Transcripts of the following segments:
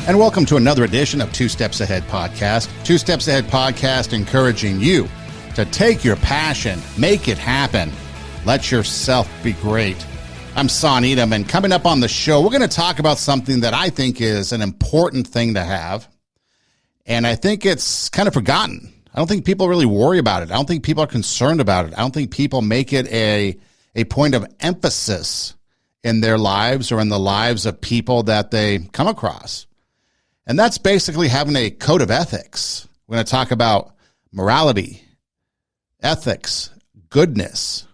And welcome to another edition of Two Steps Ahead Podcast. Two Steps Ahead Podcast encouraging you to take your passion, make it happen. Let yourself be great. I'm Son Edom, and coming up on the show, we're going to talk about something that I think is an important thing to have. And I think it's kind of forgotten. I don't think people really worry about it. I don't think people are concerned about it. I don't think people make it a point of emphasis in their lives or in the lives of people that they come across. And that's basically having a code of ethics. We're going to talk about morality, ethics, goodness.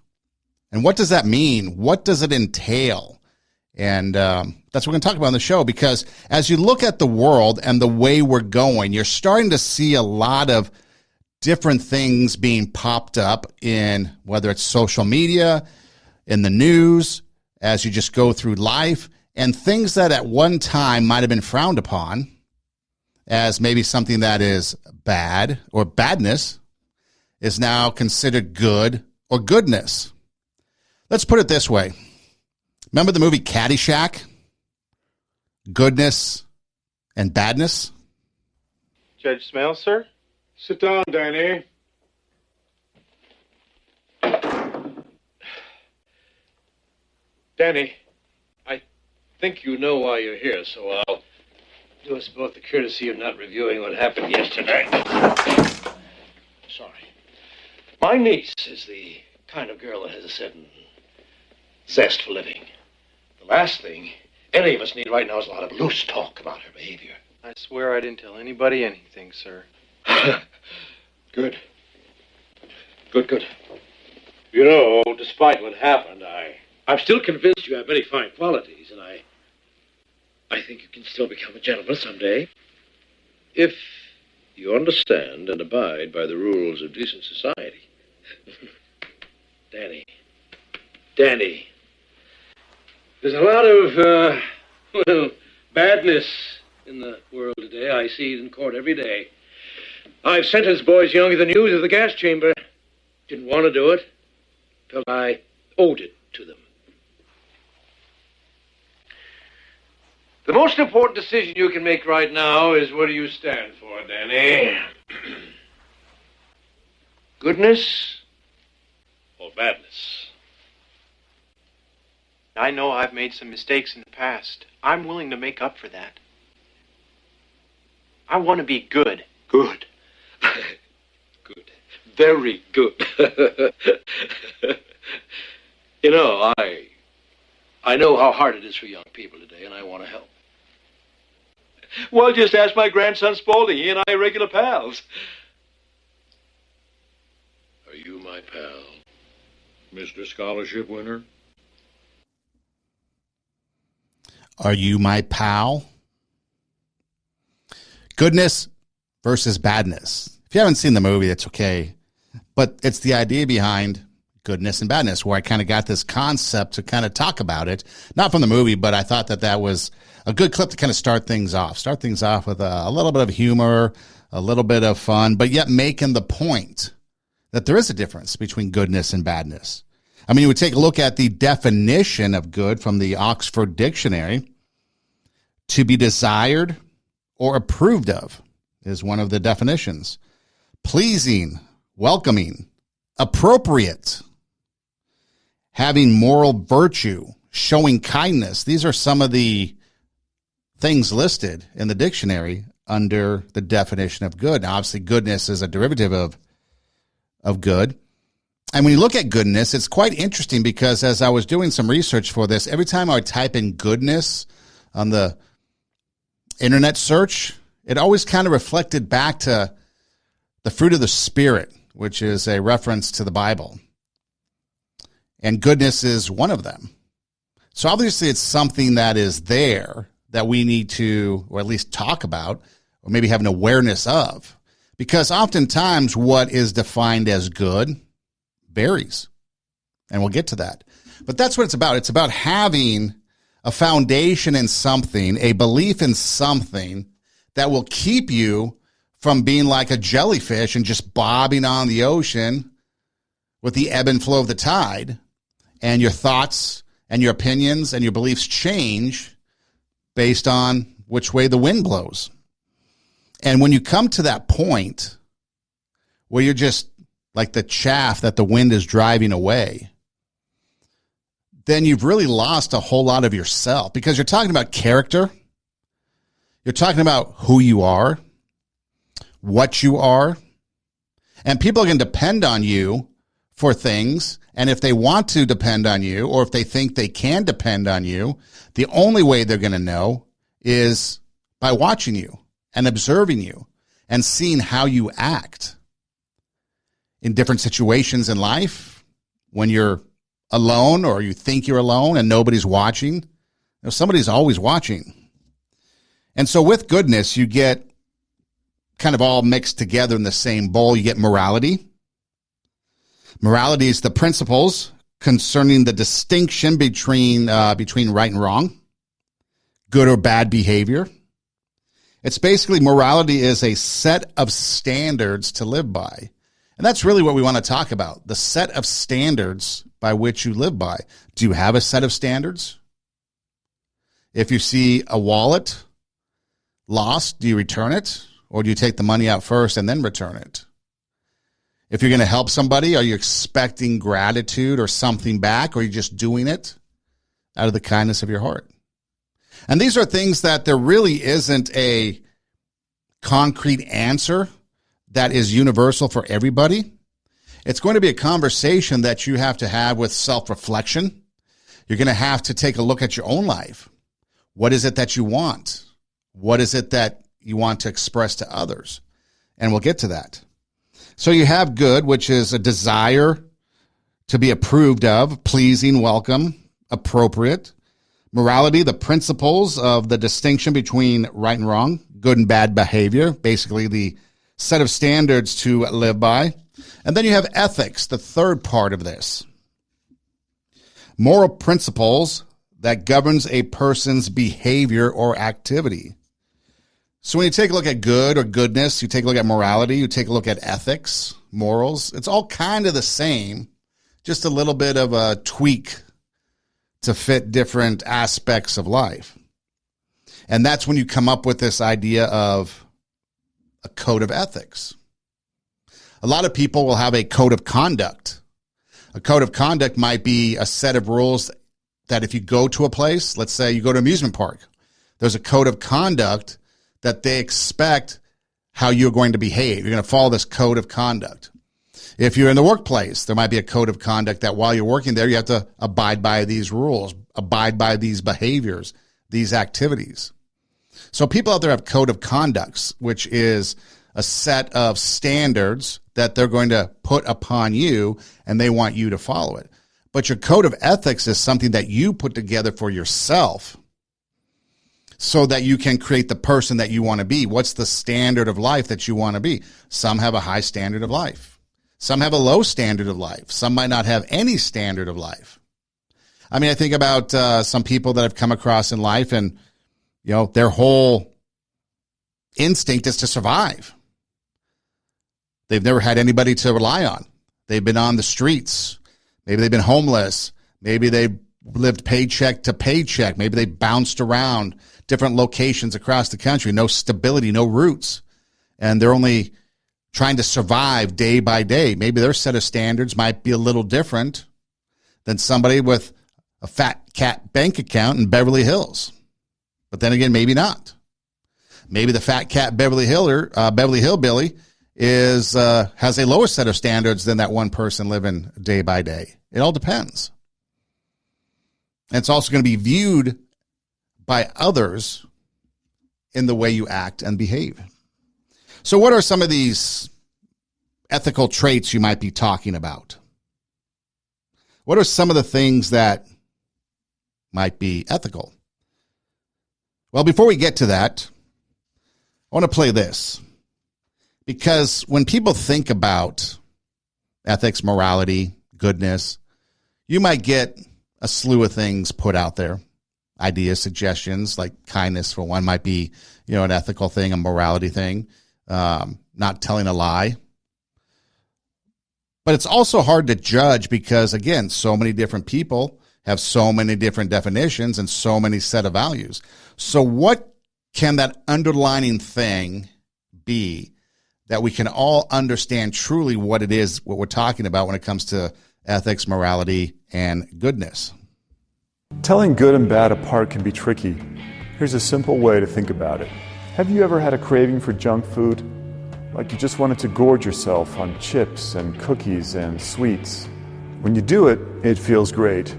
And what does that mean? What does it entail? And that's what we're going to talk about on the show, because as you look at the world and the way we're going, you're starting to see a lot of different things being popped up in whether it's social media, in the news, as you just go through life, and things that at one time might have been frowned upon as maybe something that is bad or badness is now considered good or goodness. Let's put it this way. Remember the movie Caddyshack? Goodness and badness? Judge Smale, sir? Sit down, Danny. Danny, I think you know why you're here, so I'll do us both the courtesy of not reviewing what happened yesterday. Sorry. My niece is the kind of girl that has a certain zest for living. The last thing any of us need right now is a lot of loose talk about her behavior. I swear I didn't tell anybody anything, sir. Good. Good. You know, despite what happened, I'm still convinced you have many fine qualities, and I think you can still become a gentleman someday. If you understand and abide by the rules of decent society. Danny. There's a lot of, badness in the world today. I see it in court every day. I've sentenced boys younger than you to the gas chamber. Didn't want to do it. Felt I owed it to them. The most important decision you can make right now is what do you stand for, Danny? Goodness or badness? I know I've made some mistakes in the past. I'm willing to make up for that. I want to be good. Good. Good. Very good. You know, I know how hard it is for young people today, and I want to help. Well, just ask my grandson Spaulding. He and I are regular pals. Are you my pal, Mr. Scholarship winner? Are you my pal? Goodness versus badness. If you haven't seen the movie, it's okay. But it's the idea behind goodness and badness, where I kind of got this concept to kind of talk about it. Not from the movie, but I thought that was a good clip to kind of start things off. Start things off with a little bit of humor, a little bit of fun, but yet making the point that there is a difference between goodness and badness. I mean, you would take a look at the definition of good from the Oxford Dictionary. To be desired or approved of is one of the definitions. Pleasing, welcoming, appropriate, having moral virtue, showing kindness. These are some of the things listed in the dictionary under the definition of good. Now, obviously, goodness is a derivative of good. And when you look at goodness, it's quite interesting because as I was doing some research for this, every time I would type in goodness on the internet search, it always kind of reflected back to the fruit of the Spirit, which is a reference to the Bible. And goodness is one of them. So obviously it's something that is there that we need to, or at least talk about, or maybe have an awareness of. Because oftentimes what is defined as good varies. And we'll get to that. But that's what it's about. It's about having a foundation in something, a belief in something that will keep you from being like a jellyfish and just bobbing on the ocean with the ebb and flow of the tide, and your thoughts and your opinions and your beliefs change based on which way the wind blows. And when you come to that point where you're just like the chaff that the wind is driving away, then you've really lost a whole lot of yourself, because you're talking about character. You're talking about who you are, what you are, and people can depend on you for things. And if they want to depend on you, or if they think they can depend on you, the only way they're going to know is by watching you and observing you and seeing how you act in different situations in life. When you're alone, or you think you're alone and nobody's watching, somebody's always watching. And so with goodness, you get kind of all mixed together in the same bowl. You get morality. Morality is the principles concerning the distinction between right and wrong, good or bad behavior. It's basically, morality is a set of standards to live by. And that's really what we want to talk about, the set of standards by which you live by. Do you have a set of standards? If you see a wallet lost, do you return it? Or do you take the money out first and then return it? If you're going to help somebody, are you expecting gratitude or something back, or are you just doing it out of the kindness of your heart? And these are things that there really isn't a concrete answer that is universal for everybody. It's going to be a conversation that you have to have with self-reflection. You're going to have to take a look at your own life. What is it that you want? What is it that you want to express to others? And we'll get to that. So you have good, which is a desire to be approved of, pleasing, welcome, appropriate. Morality, the principles of the distinction between right and wrong, good and bad behavior, basically the set of standards to live by. And then you have ethics, the third part of this. Moral principles that governs a person's behavior or activity. So when you take a look at good or goodness, you take a look at morality, you take a look at ethics, morals, it's all kind of the same, just a little bit of a tweak to fit different aspects of life. And that's when you come up with this idea of a code of ethics. A lot of people will have a code of conduct. A code of conduct might be a set of rules that if you go to a place, let's say you go to an amusement park, there's a code of conduct that they expect how you're going to behave. You're going to follow this code of conduct. If you're in the workplace, there might be a code of conduct that while you're working there, you have to abide by these rules, abide by these behaviors, these activities. So people out there have code of conducts, which is a set of standards that they're going to put upon you, and they want you to follow it. But your code of ethics is something that you put together for yourself so that you can create the person that you want to be. What's the standard of life that you want to be? Some have a high standard of life. Some have a low standard of life. Some might not have any standard of life. I mean, I think about some people that I've come across in life, and their whole instinct is to survive. They've never had anybody to rely on. They've been on the streets. Maybe they've been homeless. Maybe they've lived paycheck to paycheck. Maybe they bounced around different locations across the country. No stability, no roots. And they're only trying to survive day by day. Maybe their set of standards might be a little different than somebody with a fat cat bank account in Beverly Hills. But then again, maybe not. Maybe the fat cat Beverly Hillbilly has a lower set of standards than that one person living day by day. It all depends. And it's also going to be viewed by others in the way you act and behave. So what are some of these ethical traits you might be talking about? What are some of the things that might be ethical? Well, before we get to that, I want to play this. Because when people think about ethics, morality, goodness, you might get a slew of things put out there. Ideas, suggestions, like kindness for one might be, an ethical thing, a morality thing, not telling a lie. But it's also hard to judge because, again, so many different people have so many different definitions and so many set of values. So what can that underlining thing be that we can all understand truly what it is, what we're talking about when it comes to ethics, morality, and goodness? Telling good and bad apart can be tricky. Here's a simple way to think about it. Have you ever had a craving for junk food? Like you just wanted to gorge yourself on chips and cookies and sweets. When you do it, it feels great.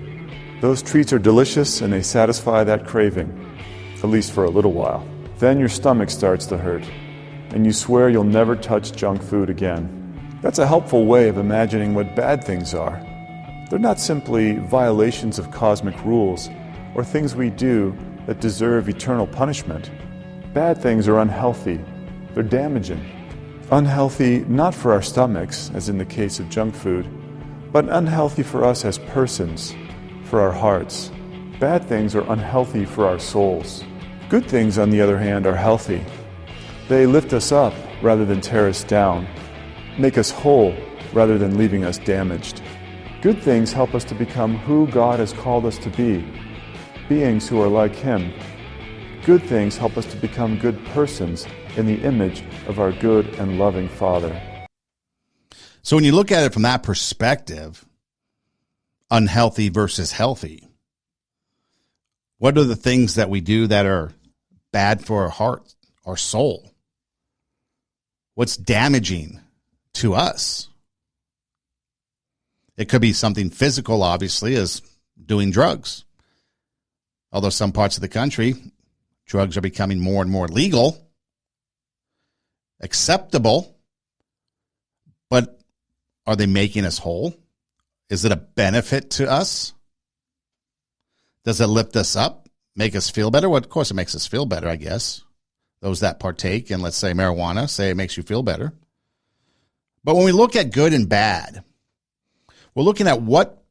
Those treats are delicious and they satisfy that craving, at least for a little while. Then your stomach starts to hurt, and you swear you'll never touch junk food again. That's a helpful way of imagining what bad things are. They're not simply violations of cosmic rules or things we do that deserve eternal punishment. Bad things are unhealthy. They're damaging. Unhealthy not for our stomachs, as in the case of junk food, but unhealthy for us as persons, for our hearts. Bad things are unhealthy for our souls. Good things, on the other hand, are healthy. They lift us up rather than tear us down, make us whole rather than leaving us damaged. Good things help us to become who God has called us to be, beings who are like Him. Good things help us to become good persons in the image of our good and loving Father. So when you look at it from that perspective, unhealthy versus healthy, what are the things that we do that are bad for our heart, our soul? What's damaging to us? It could be something physical, obviously, as doing drugs. Although some parts of the country, drugs are becoming more and more legal, acceptable, but are they making us whole? Is it a benefit to us? Does it lift us up, make us feel better? Well, of course it makes us feel better, I guess. Those that partake in, let's say, marijuana, say it makes you feel better. But when we look at good and bad, we're looking at what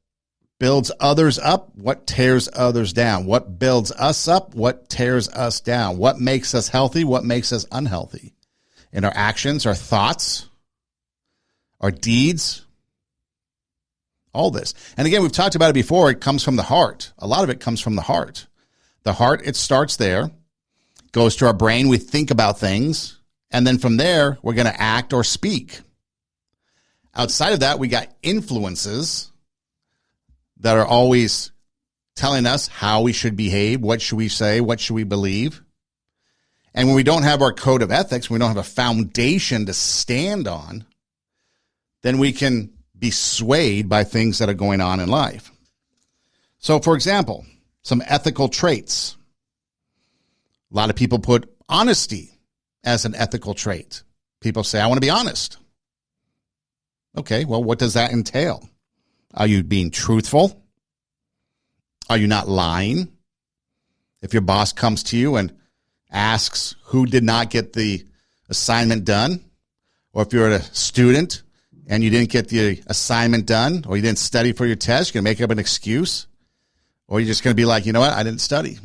builds others up, what tears others down, what builds us up, what tears us down, what makes us healthy, what makes us unhealthy. In our actions, our thoughts, our deeds, all this. And again, we've talked about it before. It comes from the heart. A lot of it comes from the heart. The heart, it starts there, goes to our brain. We think about things. And then from there, we're going to act or speak. Outside of that, we got influences that are always telling us how we should behave, what should we say, what should we believe. And when we don't have our code of ethics, we don't have a foundation to stand on, then we can be swayed by things that are going on in life. So, for example, some ethical traits. A lot of people put honesty as an ethical trait. People say, I want to be honest. Okay, well, what does that entail? Are you being truthful? Are you not lying? If your boss comes to you and asks who did not get the assignment done, or if you're a student and you didn't get the assignment done, or you didn't study for your test, you're going to make up an excuse, or you're just going to be like, you know what, I didn't study.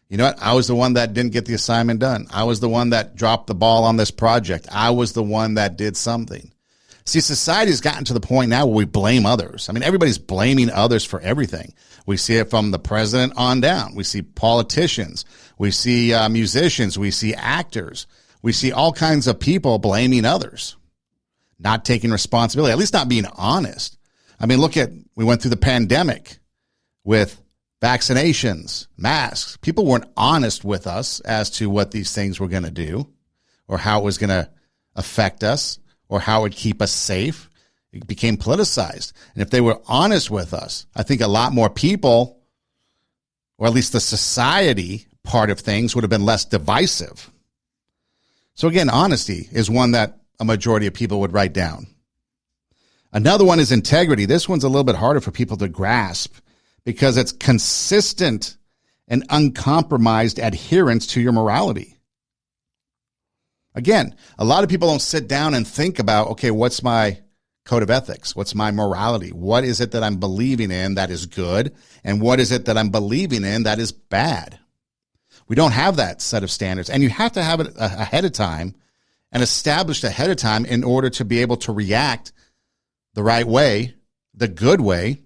You know what, I was the one that didn't get the assignment done. I was the one that dropped the ball on this project. I was the one that did something. See, society has gotten to the point now where we blame others. I mean, everybody's blaming others for everything. We see it from the president on down. We see politicians. We see musicians. We see actors. We see all kinds of people blaming others, not taking responsibility, at least not being honest. I mean, we went through the pandemic with vaccinations, masks. People weren't honest with us as to what these things were going to do or how it was going to affect us, or how it would keep us safe. It became politicized. And if they were honest with us, I think a lot more people, or at least the society part of things, would have been less divisive. So again, honesty is one that a majority of people would write down. Another one is integrity. This one's a little bit harder for people to grasp because it's consistent and uncompromised adherence to your morality. Again, a lot of people don't sit down and think about, okay, what's my code of ethics? What's my morality? What is it that I'm believing in that is good? And what is it that I'm believing in that is bad? We don't have that set of standards. And you have to have it ahead of time and established ahead of time in order to be able to react the right way, the good way,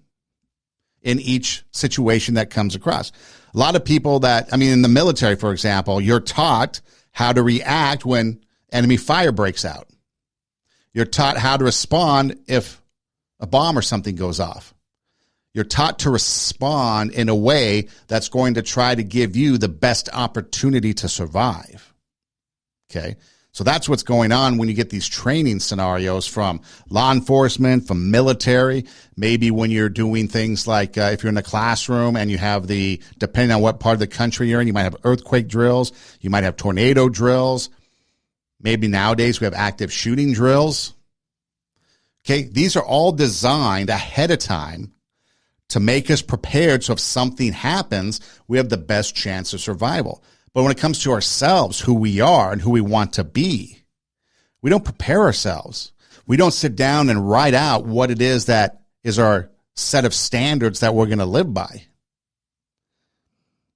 in each situation that comes across. A lot of people in the military, for example, you're taught how to react when enemy fire breaks out. You're taught how to respond if a bomb or something goes off. You're taught to respond in a way that's going to try to give you the best opportunity to survive. Okay? So that's what's going on when you get these training scenarios from law enforcement, from military, maybe when you're doing things like if you're in a classroom and you have depending on what part of the country you're in, you might have earthquake drills, you might have tornado drills. Maybe nowadays we have active shooting drills. Okay, these are all designed ahead of time to make us prepared so if something happens, we have the best chance of survival. But when it comes to ourselves, who we are and who we want to be, we don't prepare ourselves. We don't sit down and write out what it is that is our set of standards that we're going to live by.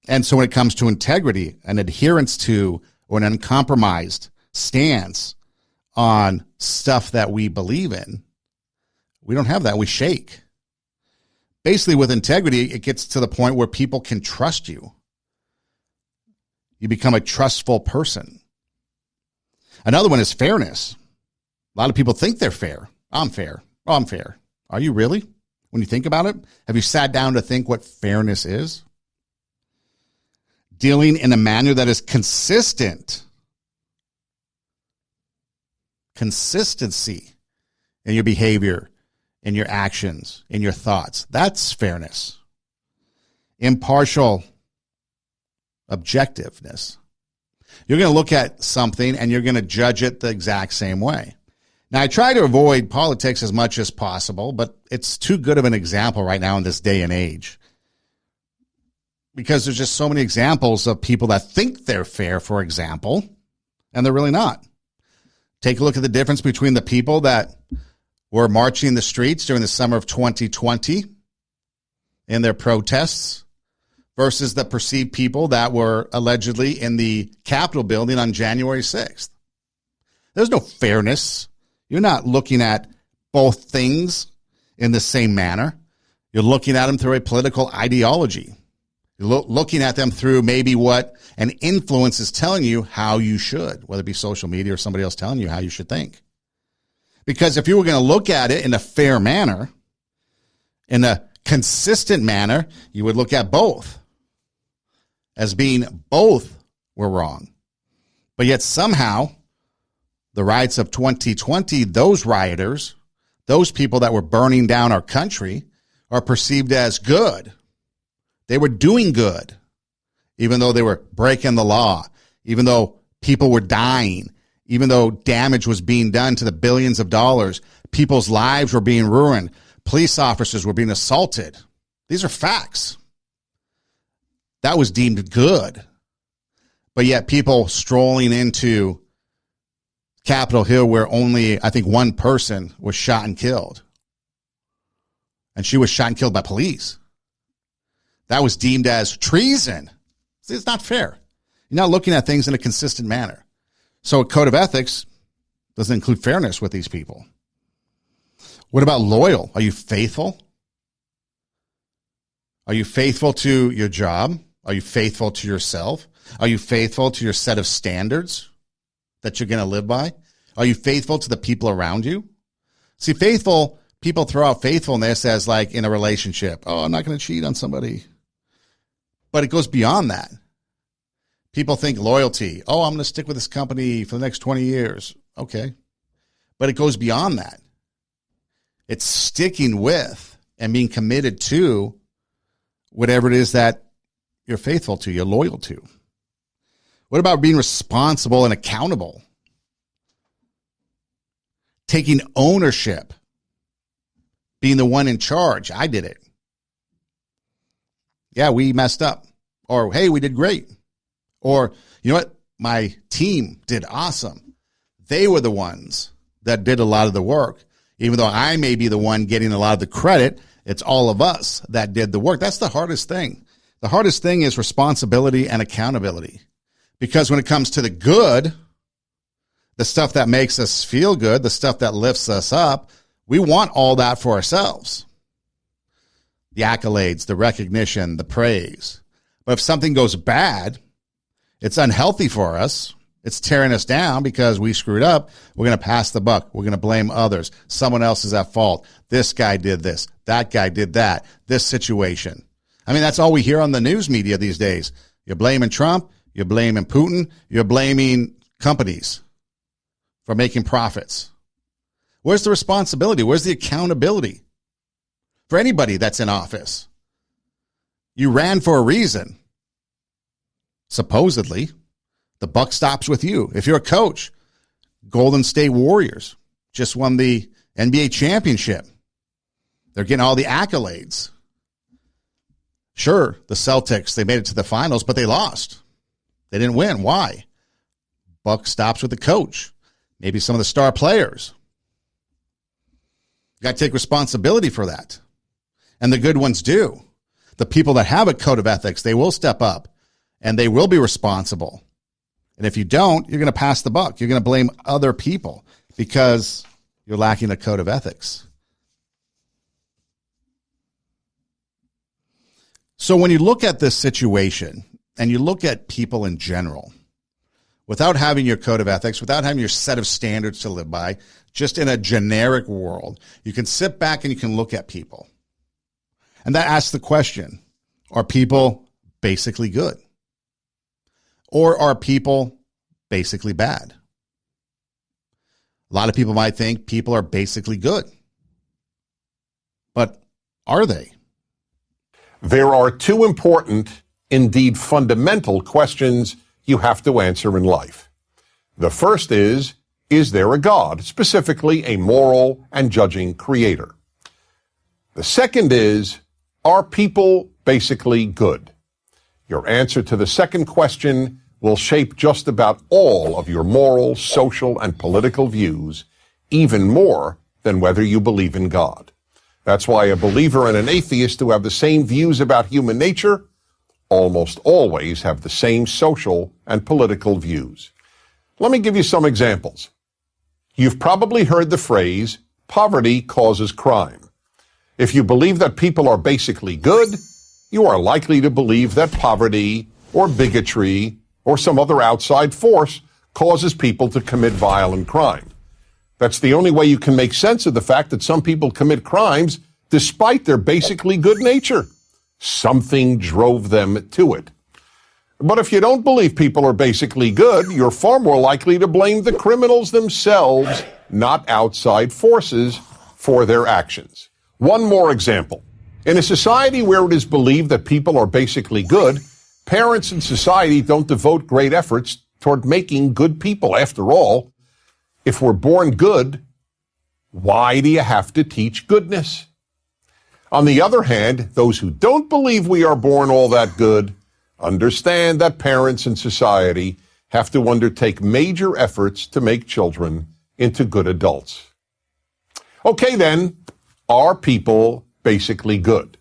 And so when it comes to integrity and adherence to or an uncompromised stance on stuff that we believe in, we don't have that. We shake. Basically, with integrity, it gets to the point where people can trust you. You become a trustful person. Another one is fairness. A lot of people think they're fair. I'm fair. Oh, I'm fair. Are you really? When you think about it, have you sat down to think what fairness is? Dealing in a manner that is consistent. Consistency in your behavior, in your actions, in your thoughts. That's fairness. Impartial objectiveness. You're going to look at something and you're going to judge it the exact same way. Now, I try to avoid politics as much as possible, but it's too good of an example right now in this day and age. Because there's just so many examples of people that think they're fair, for example, and they're really not. Take a look at the difference between the people that were marching the streets during the summer of 2020 in their protests versus the perceived people that were allegedly in the Capitol building on January 6th. There's no fairness. You're not looking at both things in the same manner. You're looking at them through a political ideology. You're looking at them through maybe what an influence is telling you how you should, whether it be social media or somebody else telling you how you should think. Because if you were going to look at it in a fair manner, in a consistent manner, you would look at both as being both were wrong. But yet somehow, the riots of 2020, those rioters, those people that were burning down our country, are perceived as good. They were doing good, even though they were breaking the law, even though people were dying, even though damage was being done to the billions of dollars, people's lives were being ruined, police officers were being assaulted. These are facts. That was deemed good. But yet people strolling into Capitol Hill where only, I think, one person was shot and killed. And she was shot and killed by police. That was deemed as treason. See, it's not fair. You're not looking at things in a consistent manner. So a code of ethics doesn't include fairness with these people. What about loyal? Are you faithful? Are you faithful to your job? Are you faithful to yourself? Are you faithful to your set of standards that you're going to live by? Are you faithful to the people around you? See, faithful, people throw out faithfulness as like in a relationship. Oh, I'm not going to cheat on somebody. But it goes beyond that. People think loyalty. Oh, I'm going to stick with this company for the next 20 years. Okay. But it goes beyond that. It's sticking with and being committed to whatever it is that you're faithful to, you're loyal to. What about being responsible and accountable? Taking ownership. Being the one in charge. I did it. Yeah, we messed up. Or, hey, we did great. Or, you know what? My team did awesome. They were the ones that did a lot of the work. Even though I may be the one getting a lot of the credit, it's all of us that did the work. That's the hardest thing. The hardest thing is responsibility and accountability. Because when it comes to the good, the stuff that makes us feel good, the stuff that lifts us up, we want all that for ourselves. the accolades, the recognition, the praise. But if something goes bad, it's unhealthy for us. It's tearing us down because we screwed up. We're going to pass the buck. We're going to blame others. Someone else is at fault. This guy did this. That guy did that. This situation. I mean, that's all we hear on the news media these days. You're blaming Trump. You're blaming Putin. You're blaming companies for making profits. Where's the responsibility? Where's the accountability for anybody that's in office? You ran for a reason. Supposedly, the buck stops with you. If you're a coach, Golden State Warriors just won the NBA championship. They're getting all the accolades. Sure, the Celtics, they made it to the finals, but they lost. They didn't win. Why? Buck stops with the coach. Maybe some of the star players. You got to take responsibility for that. And the good ones do. The people that have a code of ethics, they will step up and they will be responsible. And if you don't, you're going to pass the buck. You're going to blame other people because you're lacking a code of ethics. So when you look at this situation and you look at people in general, without having your code of ethics, without having your set of standards to live by, just in a generic world, you can sit back and you can look at people. And that asks the question, are people basically good? Or are people basically bad? A lot of people might think people are basically good. But are they? There are two important, indeed fundamental questions you have to answer in life. The first is there a God, specifically a moral and judging creator? The second is, are people basically good? Your answer to the second question will shape just about all of your moral, social, and political views, even more than whether you believe in God. That's why a believer and an atheist who have the same views about human nature almost always have the same social and political views. Let me give you some examples. You've probably heard the phrase, poverty causes crime. If you believe that people are basically good, you are likely to believe that poverty or bigotry or some other outside force causes people to commit violent crime. That's the only way you can make sense of the fact that some people commit crimes despite their basically good nature. Something drove them to it. But if you don't believe people are basically good, you're far more likely to blame the criminals themselves, not outside forces, for their actions. One more example. In a society where it is believed that people are basically good, parents in society don't devote great efforts toward making good people. After all, if we're born good, why do you have to teach goodness? On the other hand, those who don't believe we are born all that good understand that parents in society have to undertake major efforts to make children into good adults. Okay then, are people basically good?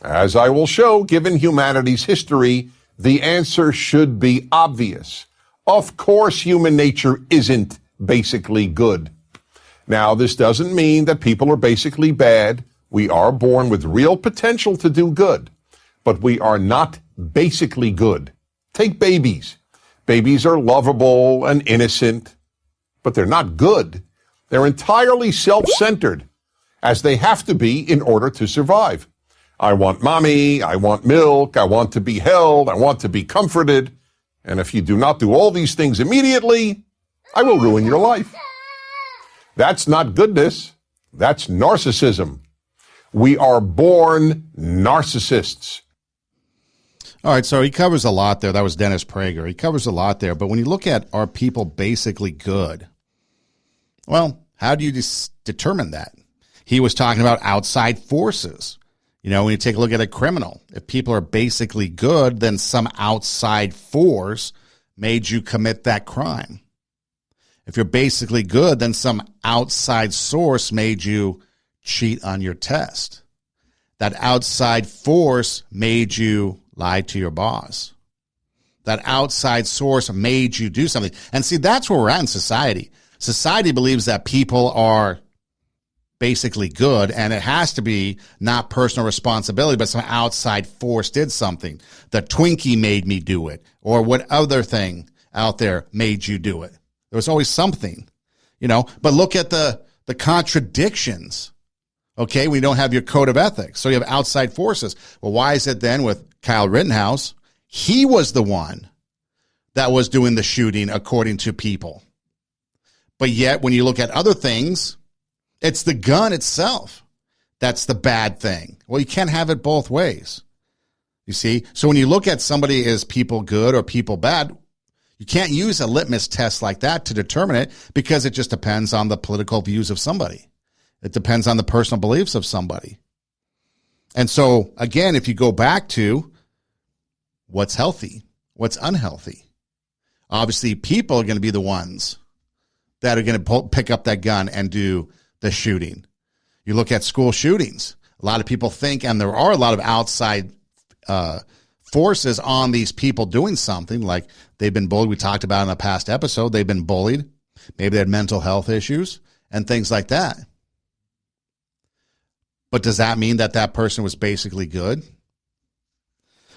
As I will show, given humanity's history, the answer should be obvious. Of course, human nature isn't basically good. Now, this doesn't mean that people are basically bad. We are born with real potential to do good, but we are not basically good. Take babies. Babies are lovable and innocent, but they're not good. They're entirely self-centered, as they have to be in order to survive. I want mommy, I want milk, I want to be held, I want to be comforted. And if you do not do all these things immediately, I will ruin your life. That's not goodness. That's narcissism. We are born narcissists. All right, so he covers a lot there. That was Dennis Prager. He covers a lot there. But when you look at, are people basically good? Well, how do you determine that? He was talking about outside forces. You know, when you take a look at a criminal, if people are basically good, then some outside force made you commit that crime. If you're basically good, then some outside source made you cheat on your test. That outside force made you lie to your boss. That outside source made you do something. And see, that's where we're at in society. Society believes that people are basically good, and it has to be not personal responsibility, but some outside force did something. The Twinkie made me do it, or what other thing out there made you do it. There was always something, but look at the contradictions. Okay, we don't have your code of ethics, so you have outside forces. Well, why is it then with Kyle Rittenhouse, he was the one that was doing the shooting according to people. But yet when you look at other things, it's the gun itself that's the bad thing. Well, you can't have it both ways. You see? So when you look at somebody as people good or people bad, you can't use a litmus test like that to determine it, because it just depends on the political views of somebody. It depends on the personal beliefs of somebody. And so, again, if you go back to what's healthy, what's unhealthy, obviously people are going to be the ones that are going to pick up that gun and do the shooting. You look at school shootings. A lot of people think, and there are a lot of outside forces on these people doing something, like they've been bullied. We talked about in a past episode, they've been bullied. Maybe they had mental health issues and things like that. But does that mean that that person was basically good?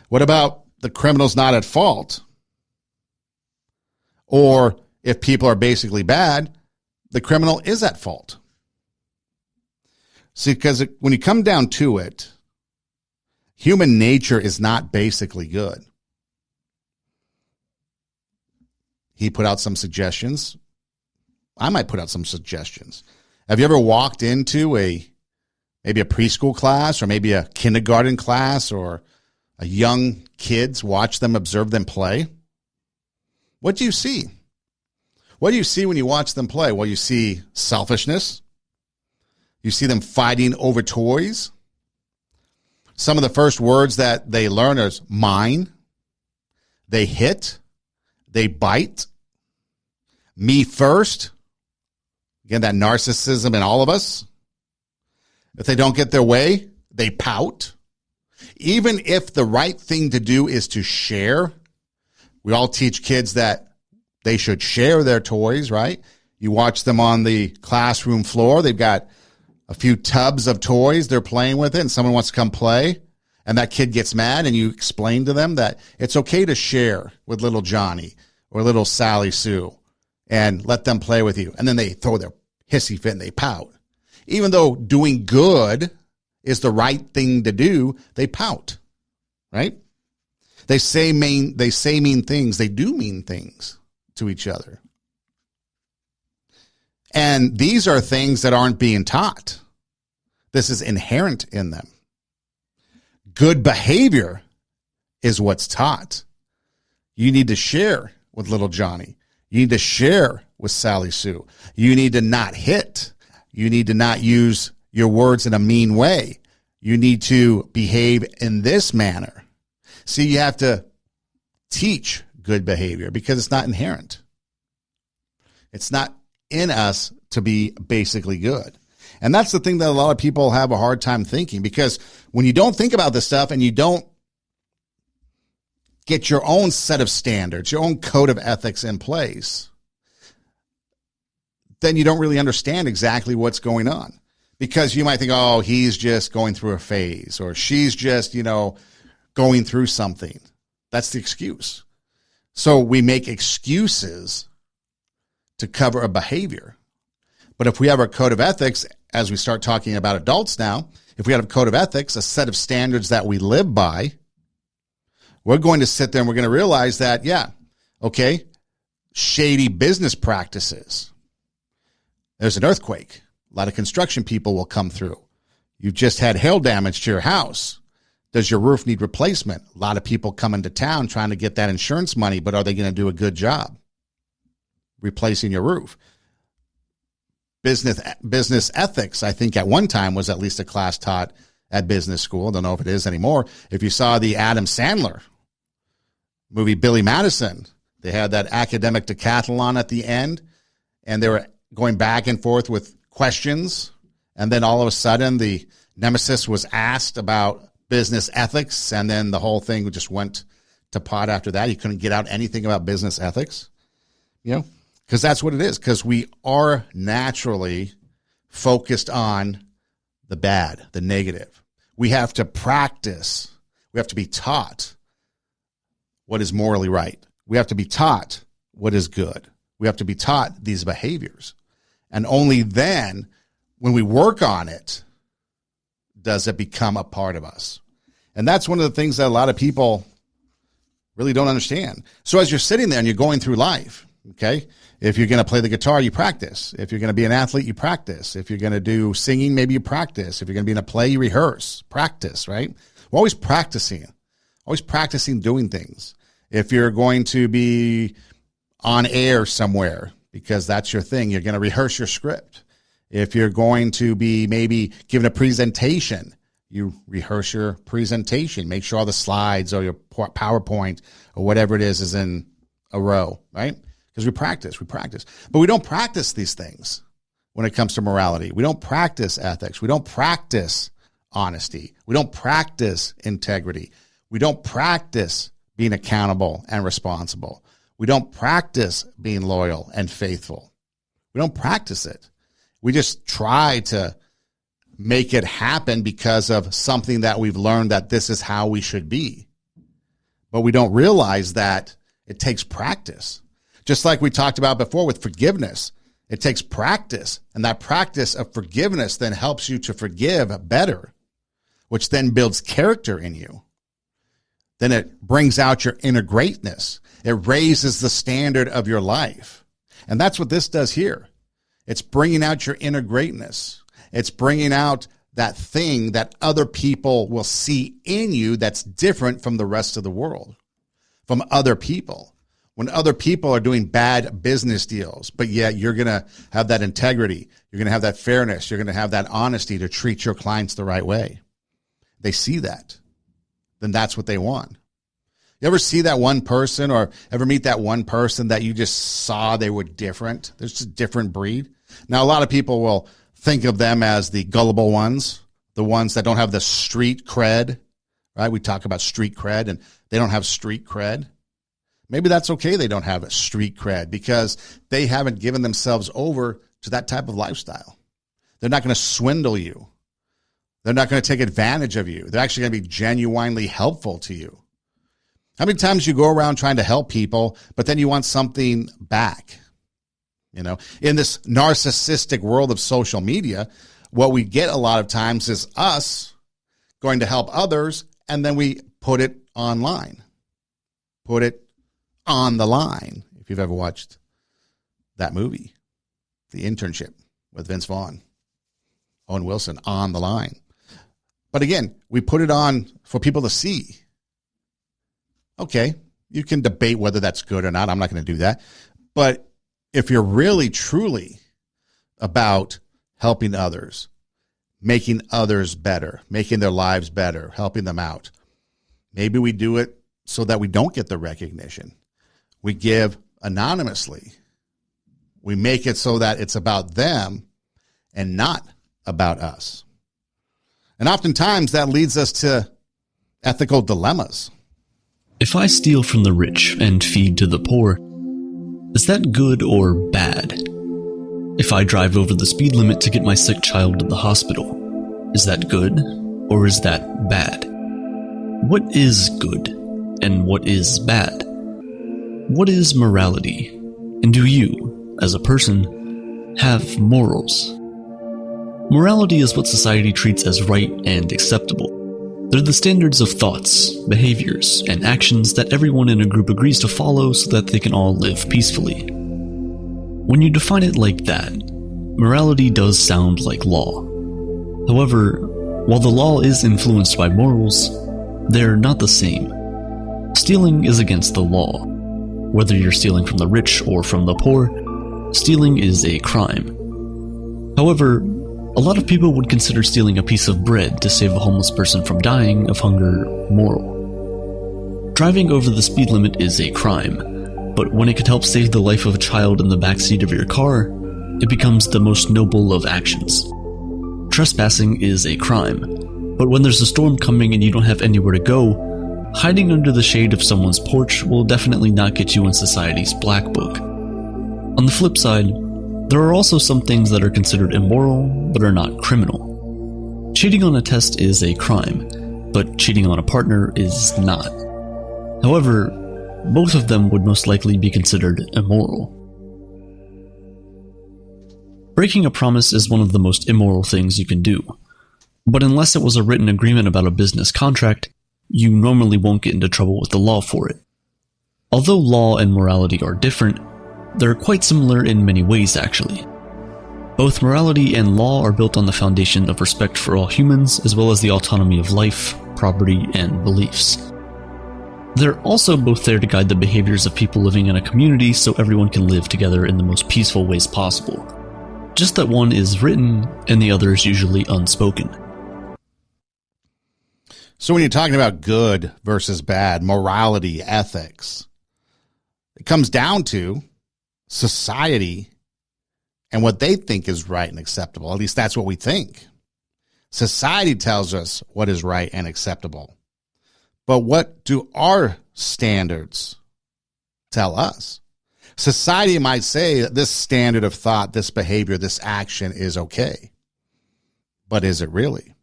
What about the criminal's not at fault? Or if people are basically bad, the criminal is at fault. See, because when you come down to it, human nature is not basically good. He put out some suggestions. I might put out some suggestions. Have you ever walked into maybe a preschool class or maybe a kindergarten class or a young kids, watch them, observe them play? What do you see? What do you see when you watch them play? Well, you see selfishness. You see them fighting over toys. Some of the first words that they learn is mine. They hit. They bite. Me first. Again, that narcissism in all of us. If they don't get their way, they pout. Even if the right thing to do is to share, we all teach kids that they should share their toys, right? You watch them on the classroom floor. They've got a few tubs of toys. They're playing with it, and someone wants to come play, and that kid gets mad, and you explain to them that it's okay to share with little Johnny or little Sally Sue and let them play with you. And then they throw their hissy fit and they pout. Even though doing good is the right thing to do, they pout, right? They say mean things. They do mean things to each other. And these are things that aren't being taught. This is inherent in them. Good behavior is what's taught. You need to share with little Johnny. You need to share with Sally Sue. You need to not hit. You need to not use your words in a mean way. You need to behave in this manner. See, you have to teach good behavior because it's not inherent. It's not in us to be basically good. And that's the thing that a lot of people have a hard time thinking, because when you don't think about this stuff and you don't get your own set of standards, your own code of ethics in place, then you don't really understand exactly what's going on. Because you might think, oh, he's just going through a phase, or she's just, going through something. That's the excuse. So we make excuses to cover a behavior. But if we have our code of ethics, as we start talking about adults now, if we have a code of ethics, a set of standards that we live by, we're going to sit there and we're going to realize that, shady business practices. There's an earthquake. A lot of construction people will come through. You've just had hail damage to your house. Does your roof need replacement? A lot of people come into town trying to get that insurance money, but are they going to do a good job replacing your roof? Business ethics, I think at one time was at least a class taught at business school. I don't know if it is anymore. If you saw the Adam Sandler movie, Billy Madison, they had that academic decathlon at the end, and they were going back and forth with questions. And then all of a sudden, the nemesis was asked about business ethics, and then the whole thing just went to pot after that. He couldn't get out anything about business ethics, because that's what it is, because we are naturally focused on the bad, the negative. We have to practice. We have to be taught what is morally right. We have to be taught what is good. We have to be taught these behaviors. And only then, when we work on it, does it become a part of us. And that's one of the things that a lot of people really don't understand. So as you're sitting there and you're going through life, okay, if you're going to play the guitar, you practice. If you're going to be an athlete, you practice. If you're going to do singing, maybe you practice. If you're going to be in a play, you rehearse. Practice, right? We're always practicing doing things. If you're going to be on air somewhere, because that's your thing, you're going to rehearse your script. If you're going to be maybe giving a presentation, you rehearse your presentation. Make sure all the slides or your PowerPoint or whatever it is in a row, right? Because we practice. But we don't practice these things when it comes to morality. We don't practice ethics. We don't practice honesty. We don't practice integrity. We don't practice being accountable and responsible. We don't practice being loyal and faithful. We don't practice it. We just try to make it happen because of something that we've learned that this is how we should be. But we don't realize that it takes practice. Just like we talked about before with forgiveness, it takes practice. And that practice of forgiveness then helps you to forgive better, which then builds character in you. Then it brings out your inner greatness. It raises the standard of your life. And that's what this does here. It's bringing out your inner greatness. It's bringing out that thing that other people will see in you that's different from the rest of the world, from other people. When other people are doing bad business deals, but yet you're going to have that integrity, you're going to have that fairness, you're going to have that honesty to treat your clients the right way. They see that. Then that's what they want. You ever see that one person or ever meet that one person that you just saw they were different? There's just a different breed. Now, a lot of people will think of them as the gullible ones, the ones that don't have the street cred, right? We talk about street cred and they don't have street cred. Maybe that's okay they don't have a street cred because they haven't given themselves over to that type of lifestyle. They're not going to swindle you. They're not going to take advantage of you. They're actually going to be genuinely helpful to you. How many times you go around trying to help people, but then you want something back? You know, in this narcissistic world of social media, what we get a lot of times is us going to help others, and then we put it online. Put it on the line. If you've ever watched that movie, The Internship with Vince Vaughn, Owen Wilson, On the Line. But again, we put it on for people to see. Okay, you can debate whether that's good or not. I'm not going to do that. But if you're really, truly about helping others, making others better, making their lives better, helping them out, maybe we do it so that we don't get the recognition. We give anonymously. We make it so that it's about them and not about us. And oftentimes that leads us to ethical dilemmas. If I steal from the rich and feed to the poor, is that good or bad? If I drive over the speed limit to get my sick child to the hospital, is that good or is that bad? What is good and what is bad? What is morality? And do you, as a person, have morals? Morality is what society treats as right and acceptable. They're the standards of thoughts, behaviors, and actions that everyone in a group agrees to follow so that they can all live peacefully. When you define it like that, morality does sound like law. However, while the law is influenced by morals, they're not the same. Stealing is against the law. Whether you're stealing from the rich or from the poor, stealing is a crime. However, a lot of people would consider stealing a piece of bread to save a homeless person from dying of hunger moral. Driving over the speed limit is a crime, but when it could help save the life of a child in the backseat of your car, it becomes the most noble of actions. Trespassing is a crime, but when there's a storm coming and you don't have anywhere to go, hiding under the shade of someone's porch will definitely not get you in society's black book. On the flip side, There are also some things that are considered immoral, but are not criminal. Cheating on a test is a crime, but cheating on a partner is not. However, both of them would most likely be considered immoral. Breaking a promise is one of the most immoral things you can do. But unless it was a written agreement about a business contract, you normally won't get into trouble with the law for it. Although law and morality are different, they're quite similar in many ways actually. Both morality and law are built on the foundation of respect for all humans, as well as the autonomy of life, property, and beliefs. They're also both there to guide the behaviors of people living in a community so everyone can live together in the most peaceful ways possible. Just that one is written and the other is usually unspoken. So when you're talking about good versus bad, morality, ethics, it comes down to society and what they think is right and acceptable. At least that's what we think. Society tells us what is right and acceptable. But what do our standards tell us? Society might say that this standard of thought, this behavior, this action is okay. But is it really?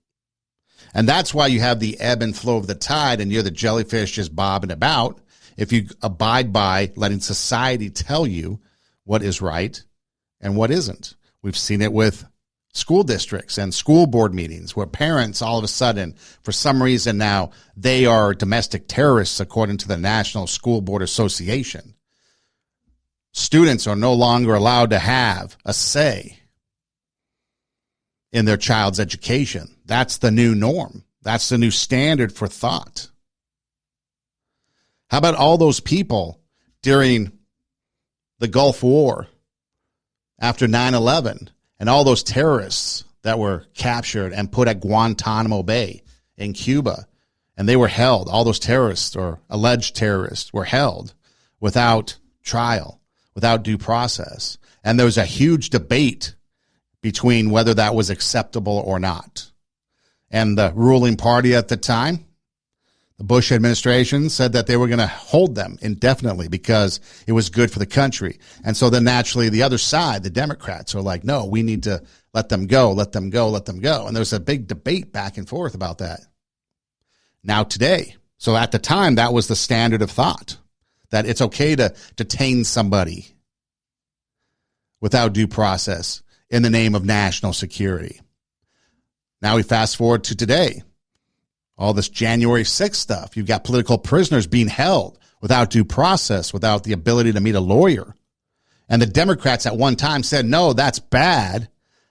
And that's why you have the ebb and flow of the tide and you're the jellyfish just bobbing about if you abide by letting society tell you what is right and what isn't. We've seen it with school districts and school board meetings where parents all of a sudden, for some reason now, they are domestic terrorists according to the National School Board Association. Students are no longer allowed to have a say in their child's education. That's the new norm. That's the new standard for thought. How about all those people during the Gulf War after 9/11 and all those terrorists that were captured and put at Guantanamo Bay in Cuba, and they were held, all those terrorists or alleged terrorists were held without trial, without due process. And there was a huge debate between whether that was acceptable or not. And the ruling party at the time, the Bush administration, said that they were going to hold them indefinitely because it was good for the country. And so then naturally the other side, the Democrats, are like, no, we need to let them go, let them go, let them go. And there was a big debate back and forth about that. Now today, so at the time, that was the standard of thought, that it's okay to detain somebody without due process in the name of national security. Now we fast forward to today. All this January 6th stuff. You've got political prisoners being held without due process, without the ability to meet a lawyer. And the Democrats at one time said, no, that's bad.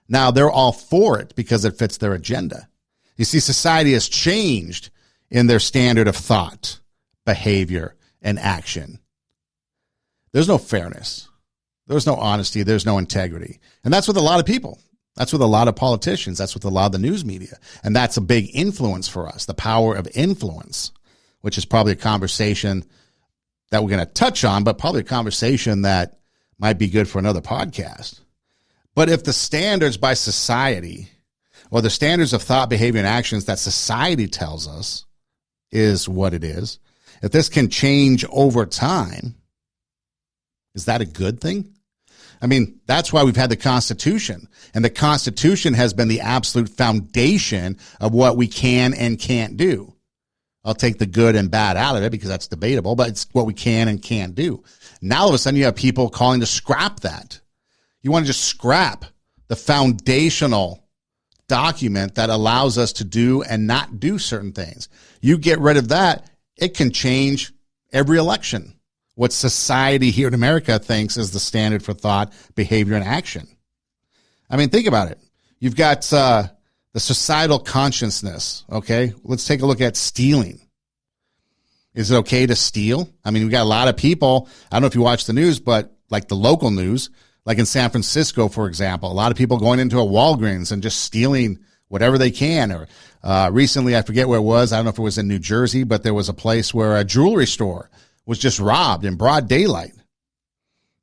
Now they're all for it because it fits their agenda. You see, society has changed in their standard of thought, behavior, and action. There's no fairness. There's no honesty. There's no integrity. And that's with a lot of people. That's with a lot of politicians. That's with a lot of the news media. And that's a big influence for us, the power of influence, which is probably a conversation that we're going to touch on, but probably a conversation that might be good for another podcast. But if the standards by society or the standards of thought, behavior, and actions that society tells us is what it is, if this can change over time, is that a good thing? I mean, that's why we've had the Constitution. And the Constitution has been the absolute foundation of what we can and can't do. I'll take the good and bad out of it because that's debatable, but it's what we can and can't do. Now all of a sudden you have people calling to scrap that. You want to just scrap the foundational document that allows us to do and not do certain things. You get rid of that, it can change every election. What society here in America thinks is the standard for thought, behavior, and action. I mean, think about it. You've got the societal consciousness, okay? Let's take a look at stealing. Is it okay to steal? I mean, we've got a lot of people, I don't know if you watch the news, but like the local news, like in San Francisco, for example, a lot of people going into a Walgreens and just stealing whatever they can. Or recently, I forget where it was. I don't know if it was in New Jersey, but there was a place where a jewelry store was just robbed in broad daylight.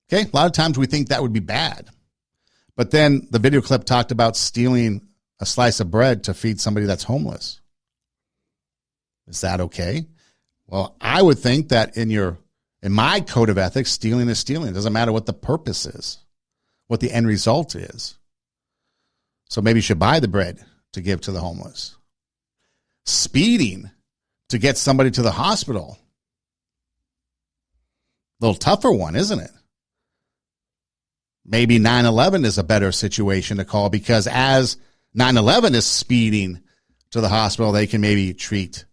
Okay, a lot of times we think that would be bad. But then the video clip talked about stealing a slice of bread to feed somebody that's homeless. Is that okay? Well, I would think that in my code of ethics, stealing is stealing. It doesn't matter what the purpose is. what the end result is. So maybe you should buy the bread to give to the homeless. Speeding to get somebody to the hospital. A little tougher one, isn't it? Maybe 911 is a better situation to call, because as 911 is speeding to the hospital, they can maybe treat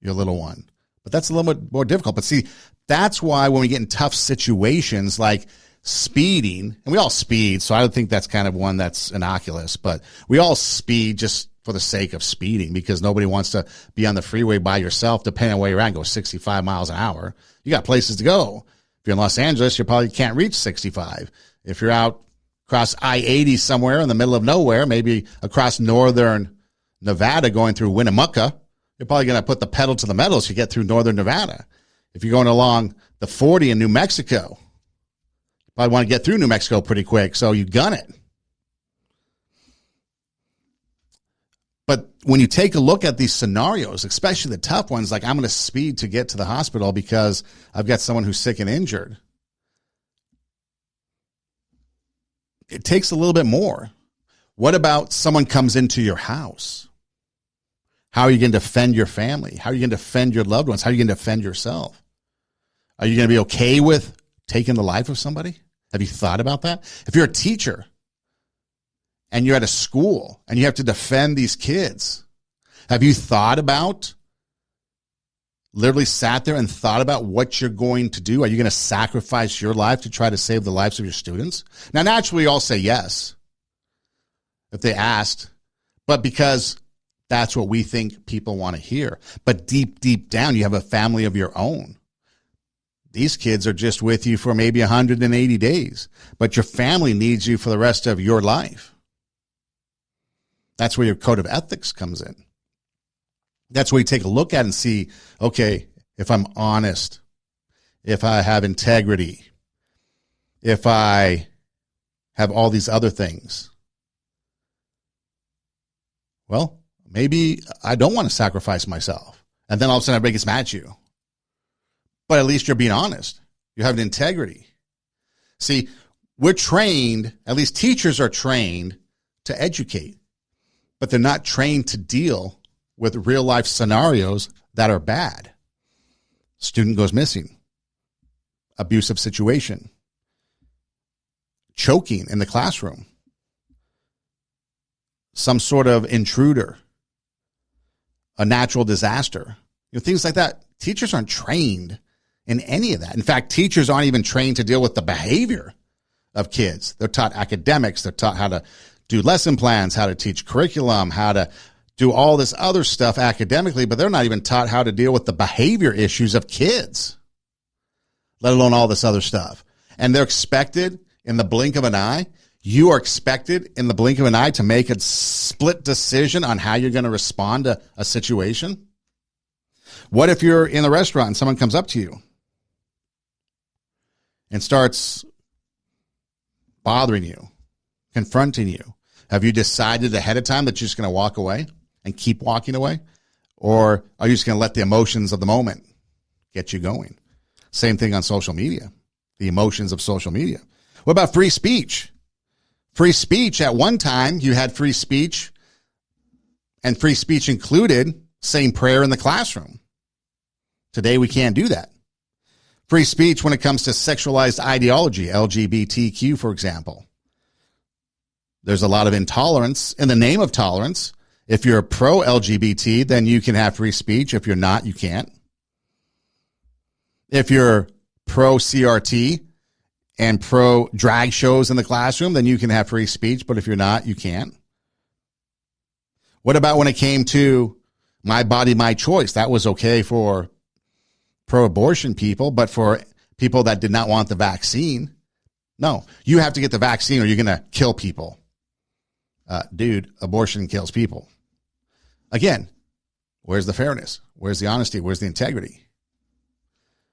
your little one. But that's a little bit more difficult. But see, that's why when we get in tough situations like speeding, and we all speed, so I think that's kind of one that's innocuous, but we all speed just for the sake of speeding, because nobody wants to be on the freeway by yourself, depending on where you're at, and go 65 miles an hour. You got places to go. If you're in Los Angeles, you probably can't reach 65. If you're out across I-80 somewhere in the middle of nowhere, maybe across northern Nevada going through Winnemucca, you're probably going to put the pedal to the metal as you get through northern Nevada. If you're going along the 40 in New Mexico, you probably want to get through New Mexico pretty quick, so you gun it. But when you take a look at these scenarios, especially the tough ones, like I'm going to speed to get to the hospital because I've got someone who's sick and injured, it takes a little bit more. What about someone comes into your house? How are you going to defend your family? How are you going to defend your loved ones? How are you going to defend yourself? Are you going to be okay with taking the life of somebody? Have you thought about that? If you're a teacher and you're at a school and you have to defend these kids, have you thought about, literally sat there and thought about what you're going to do? Are you going to sacrifice your life to try to save the lives of your students? Now, naturally, we all say yes if they asked, but because that's what we think people want to hear. But deep, deep down, you have a family of your own. These kids are just with you for maybe 180 days, but your family needs you for the rest of your life. That's where your code of ethics comes in. That's where you take a look at and see, okay, if I'm honest, if I have integrity, if I have all these other things, well, maybe I don't want to sacrifice myself. And then all of a sudden everybody gets mad at you. But at least you're being honest. You have integrity. See, we're trained, at least teachers are trained to educate, but they're not trained to deal with real life scenarios that are bad. Student goes missing, abusive situation, choking in the classroom, some sort of intruder, a natural disaster, things like that. Teachers aren't trained in any of that. In fact, teachers aren't even trained to deal with the behavior of kids. They're taught academics. They're taught how to do lesson plans, how to teach curriculum, how to do all this other stuff academically, but they're not even taught how to deal with the behavior issues of kids, let alone all this other stuff. And they're expected in the blink of an eye. You are expected in the blink of an eye to make a split decision on how you're going to respond to a situation. What if you're in a restaurant and someone comes up to you and starts bothering you, confronting you? Have you decided ahead of time that you're just going to walk away and keep walking away? Or are you just going to let the emotions of the moment get you going? Same thing on social media, the emotions of social media. What about free speech? Free speech, at one time, you had free speech, and free speech included saying prayer in the classroom. Today, we can't do that. Free speech when it comes to sexualized ideology, LGBTQ, for example. There's a lot of intolerance in the name of tolerance. If you're pro-LGBT, then you can have free speech. If you're not, you can't. If you're pro-CRT and pro-drag shows in the classroom, then you can have free speech. But if you're not, you can't. What about when it came to my body, my choice? That was okay for pro-abortion people, but for people that did not want the vaccine, no. You have to get the vaccine or you're going to kill people. Dude, abortion kills people. Again, where's the fairness? Where's the honesty? Where's the integrity?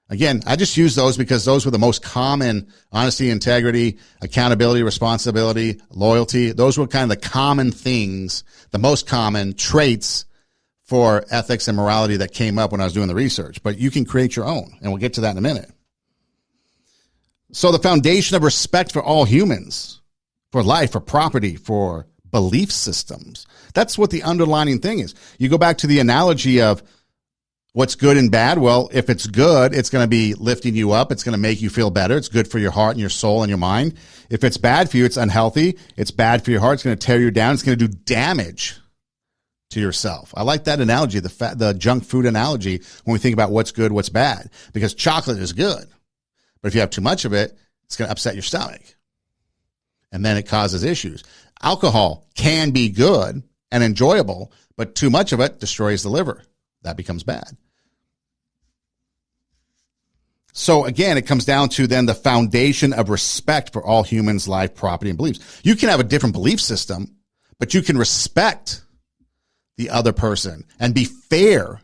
Again, I just use those because those were the most common: honesty, integrity, accountability, responsibility, loyalty. Those were kind of the common things, the most common traits for ethics and morality that came up when I was doing the research. But you can create your own, and we'll get to that in a minute. So the foundation of respect for all humans for life, for property, for belief systems. That's what the underlining thing is. You go back to the analogy of what's good and bad. Well, if it's good, it's going to be lifting you up. It's going to make you feel better. It's good for your heart and your soul and your mind. If it's bad for you, it's unhealthy. It's bad for your heart. It's going to tear you down. It's going to do damage to yourself. I like that analogy, the junk food analogy, when we think about what's good, what's bad, because chocolate is good. But if you have too much of it, it's going to upset your stomach. And then it causes issues. Alcohol can be good and enjoyable, but too much of it destroys the liver. That becomes bad. So again, it comes down to then the foundation of respect for all humans, life, property, and beliefs. You can have a different belief system, but you can respect the other person and be fair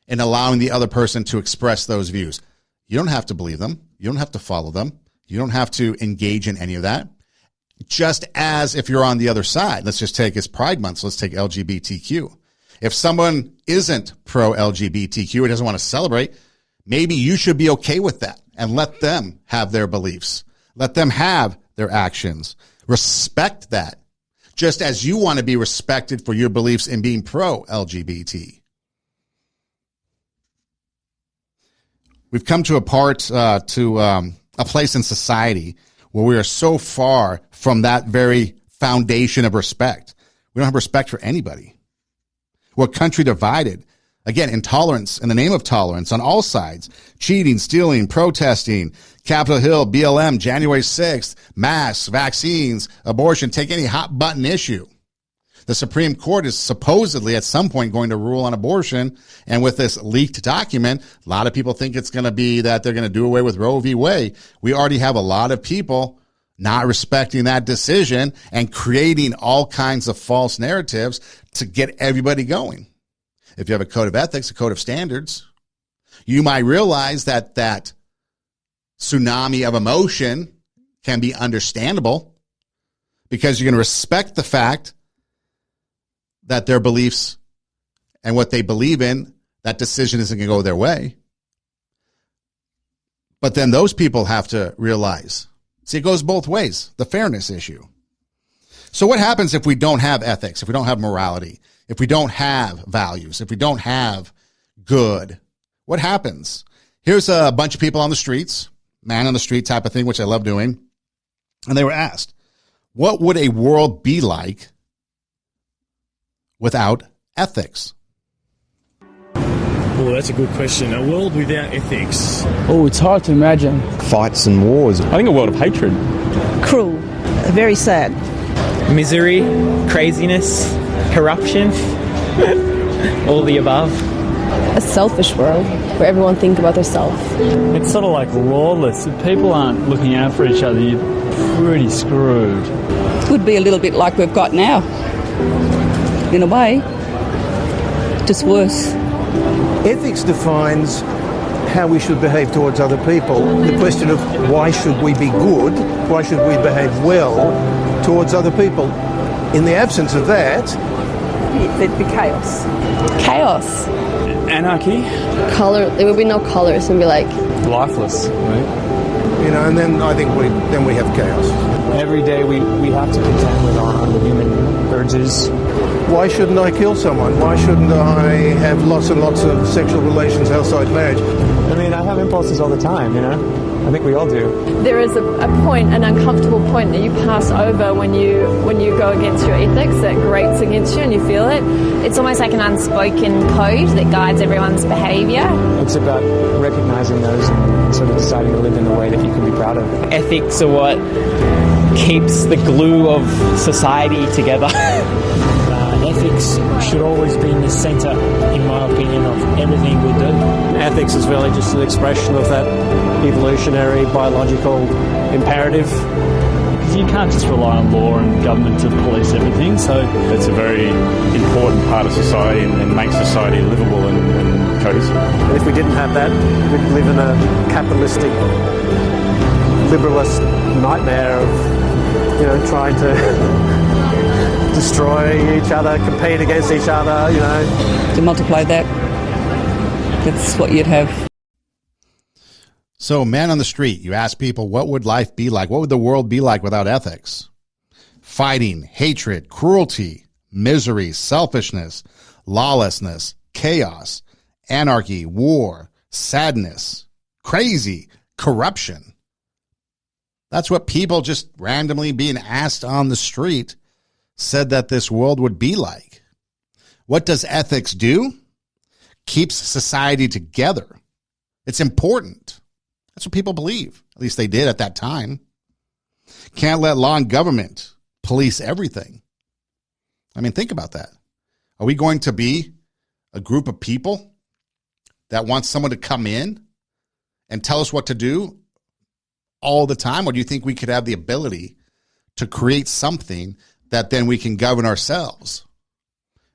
in allowing the other person to express those views. You don't have to believe them. You don't have to follow them. You don't have to engage in any of that. Just as if you're on the other side, let's just take, it's Pride Month, so let's take LGBTQ. If someone isn't pro-LGBTQ or doesn't want to celebrate, maybe you should be okay with that and let them have their beliefs. Let them have their actions. Respect that, just as you want to be respected for your beliefs in being pro-LGBT. We've come to a place in society where we are so far from that very foundation of respect. We don't have respect for anybody. We're a country divided. Again, intolerance in the name of tolerance on all sides. Cheating, stealing, protesting, Capitol Hill, BLM, January 6th, masks, vaccines, abortion, take any hot button issue. The Supreme Court is supposedly at some point going to rule on abortion. And with this leaked document, a lot of people think it's going to be that they're going to do away with Roe v. Wade. We already have a lot of people not respecting that decision and creating all kinds of false narratives to get everybody going. If you have a code of ethics, a code of standards, you might realize that that tsunami of emotion can be understandable because you're going to respect the fact that their beliefs and what they believe in, that decision isn't going to go their way. But then those people have to realize, see, it goes both ways, the fairness issue. So what happens if we don't have ethics, if we don't have morality, if we don't have values, if we don't have good? What happens? Here's a bunch of people on the streets, man on the street type of thing, which I love doing. And they were asked, what would a world be like without ethics? Oh, that's a good question. A world without ethics. Oh, it's hard to imagine. Fights and wars. I think a world of hatred. Cruel. Very sad. Misery, craziness, corruption, all the above. A selfish world where everyone thinks about themselves. It's sort of like lawless. If people aren't looking out for each other, you're pretty screwed. Could be a little bit like we've got now. In a way, just worse. Ethics defines how we should behave towards other people. The question of why should we be good, why should we behave well towards other people. In the absence of that, there'd be chaos. Chaos. Anarchy. There would be no colours and be like lifeless, right? You know, and then I think we have chaos. Every day we have to contend with our own human urges. Why shouldn't I kill someone? Why shouldn't I have lots and lots of sexual relations outside marriage? I mean, I have impulses all the time, you know? I think we all do. There is a point, an uncomfortable point that you pass over when you go against your ethics, that grates against you and you feel it. It's almost like an unspoken code that guides everyone's behaviour. It's about recognising those and sort of deciding to live in a way that you can be proud of. Ethics are what keeps the glue of society together. Ethics should always be in the centre, in my opinion, of everything we do. Ethics is really just an expression of that evolutionary, biological imperative. Because you can't just rely on law and government to police everything, so it's a very important part of society and makes society livable and cohesive. And if we didn't have that, we'd live in a capitalistic, liberalist nightmare of, you know, trying to destroy each other, compete against each other, you know. To multiply that, that's what you'd have. So, man on the street, you ask people, what would life be like? What would the world be like without ethics? Fighting, hatred, cruelty, misery, selfishness, lawlessness, chaos, anarchy, war, sadness, crazy, corruption. That's what people just randomly being asked on the street said that this world would be like. What does ethics do? Keeps society together. It's important. That's what people believe. At least they did at that time. Can't let law and government police everything. I mean, think about that. Are we going to be a group of people that wants someone to come in and tell us what to do all the time? Or do you think we could have the ability to create something that then we can govern ourselves?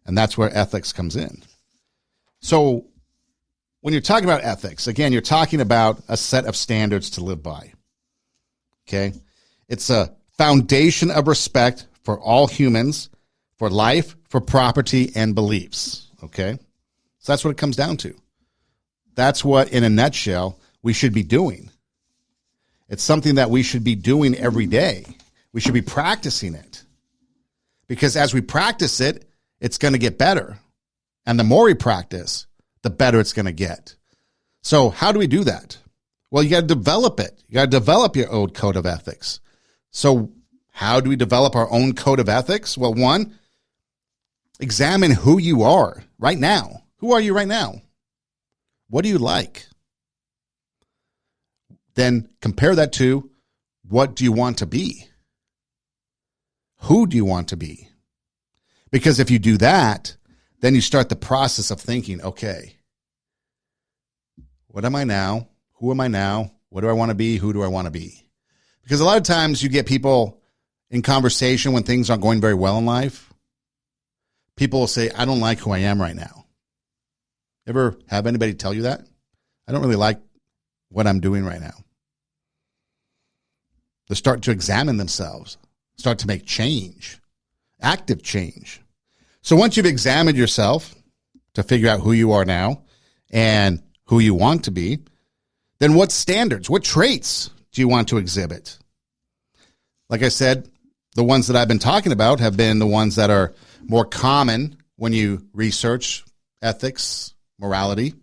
And that's where ethics comes in. So when you're talking about ethics, again, you're talking about a set of standards to live by. Okay? It's a foundation of respect for all humans, for life, for property, and beliefs. Okay? So that's what it comes down to. That's what, in a nutshell, we should be doing. It's something that we should be doing every day. We should be practicing it. Because as we practice it, it's going to get better. And the more we practice, the better it's going to get. So how do we do that? Well, you got to develop it. You got to develop your own code of ethics. So how do we develop our own code of ethics? Well, one, examine who you are right now. Who are you right now? What do you like? Then compare that to what do you want to be? Who do you want to be? Because if you do that, then you start the process of thinking, okay, what am I now? Who am I now? What do I want to be? Who do I want to be? Because a lot of times you get people in conversation when things aren't going very well in life. People will say, I don't like who I am right now. Ever have anybody tell you that? I don't really like what I'm doing right now. They start to examine themselves, start to make change, active change. So once you've examined yourself to figure out who you are now and who you want to be, then what standards, what traits do you want to exhibit? Like I said, the ones that I've been talking about have been the ones that are more common when you research ethics, morality,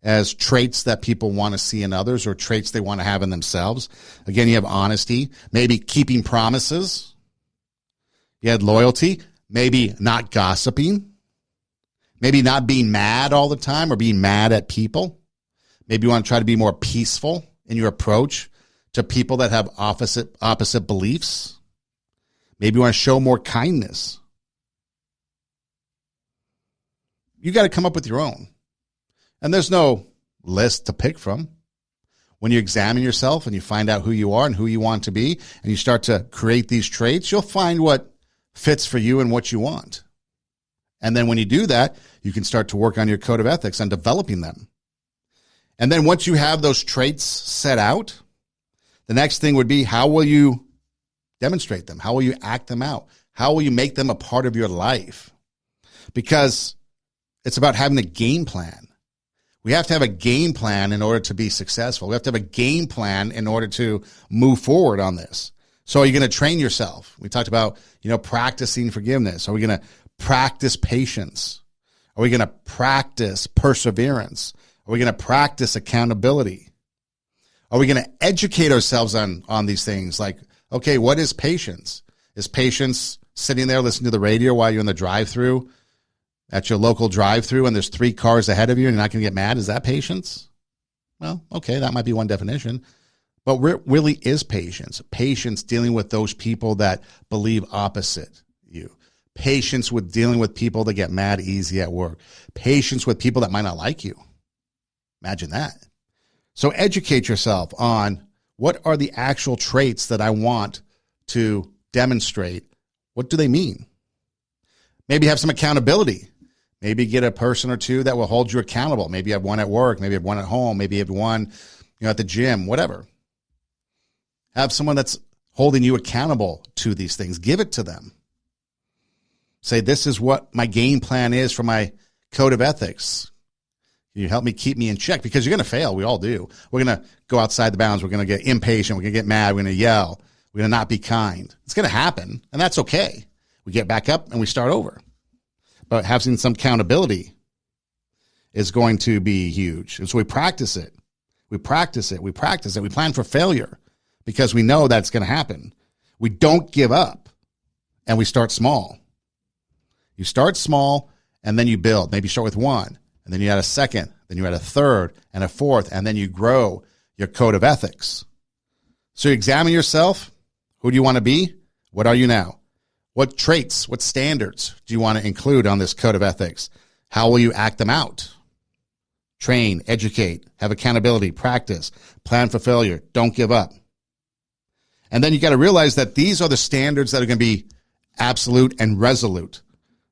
as traits that people want to see in others or traits they want to have in themselves. Again, you have honesty, maybe keeping promises. You had loyalty, maybe not gossiping, maybe not being mad all the time or being mad at people. Maybe you want to try to be more peaceful in your approach to people that have opposite beliefs. Maybe you want to show more kindness. You got to come up with your own. And there's no list to pick from. When you examine yourself and you find out who you are and who you want to be, and you start to create these traits, you'll find what fits for you and what you want. And then when you do that, you can start to work on your code of ethics and developing them. And then once you have those traits set out, the next thing would be, how will you demonstrate them? How will you act them out? How will you make them a part of your life? Because it's about having a game plan. We have to have a game plan in order to be successful. We have to have a game plan in order to move forward on this. So are you going to train yourself? We talked about, practicing forgiveness. Are we going to practice patience? Are we going to practice perseverance? Are we going to practice accountability? Are we going to educate ourselves on these things? Like, okay, what is patience? Is patience sitting there listening to the radio while you're in the drive-thru at your local drive-thru and there's 3 cars ahead of you and you're not going to get mad? Is that patience? Well, okay, that might be one definition. But really is patience. Patience dealing with those people that believe opposite you. Patience with dealing with people that get mad easy at work. Patience with people that might not like you. Imagine that. So educate yourself on what are the actual traits that I want to demonstrate. What do they mean? Maybe have some accountability. Maybe get a person or two that will hold you accountable. Maybe you have one at work. Maybe you have one at home. Maybe you have one at the gym, whatever. Have someone that's holding you accountable to these things. Give it to them. Say, this is what my game plan is for my code of ethics. Can you help me keep me in check? Because you're going to fail. We all do. We're going to go outside the bounds. We're going to get impatient. We're going to get mad. We're going to yell. We're going to not be kind. It's going to happen, and that's okay. We get back up and we start over. But having some accountability is going to be huge. And so we practice it. We practice it. We practice it. We plan for failure because we know that's going to happen. We don't give up, and we start small. You start small, and then you build. Maybe you start with one, and then you add a second, then you add a third and a fourth, and then you grow your code of ethics. So you examine yourself. Who do you want to be? What are you now? What traits, what standards do you want to include on this code of ethics? How will you act them out? Train, educate, have accountability, practice, plan for failure, don't give up. And then you got to realize that these are the standards that are going to be absolute and resolute.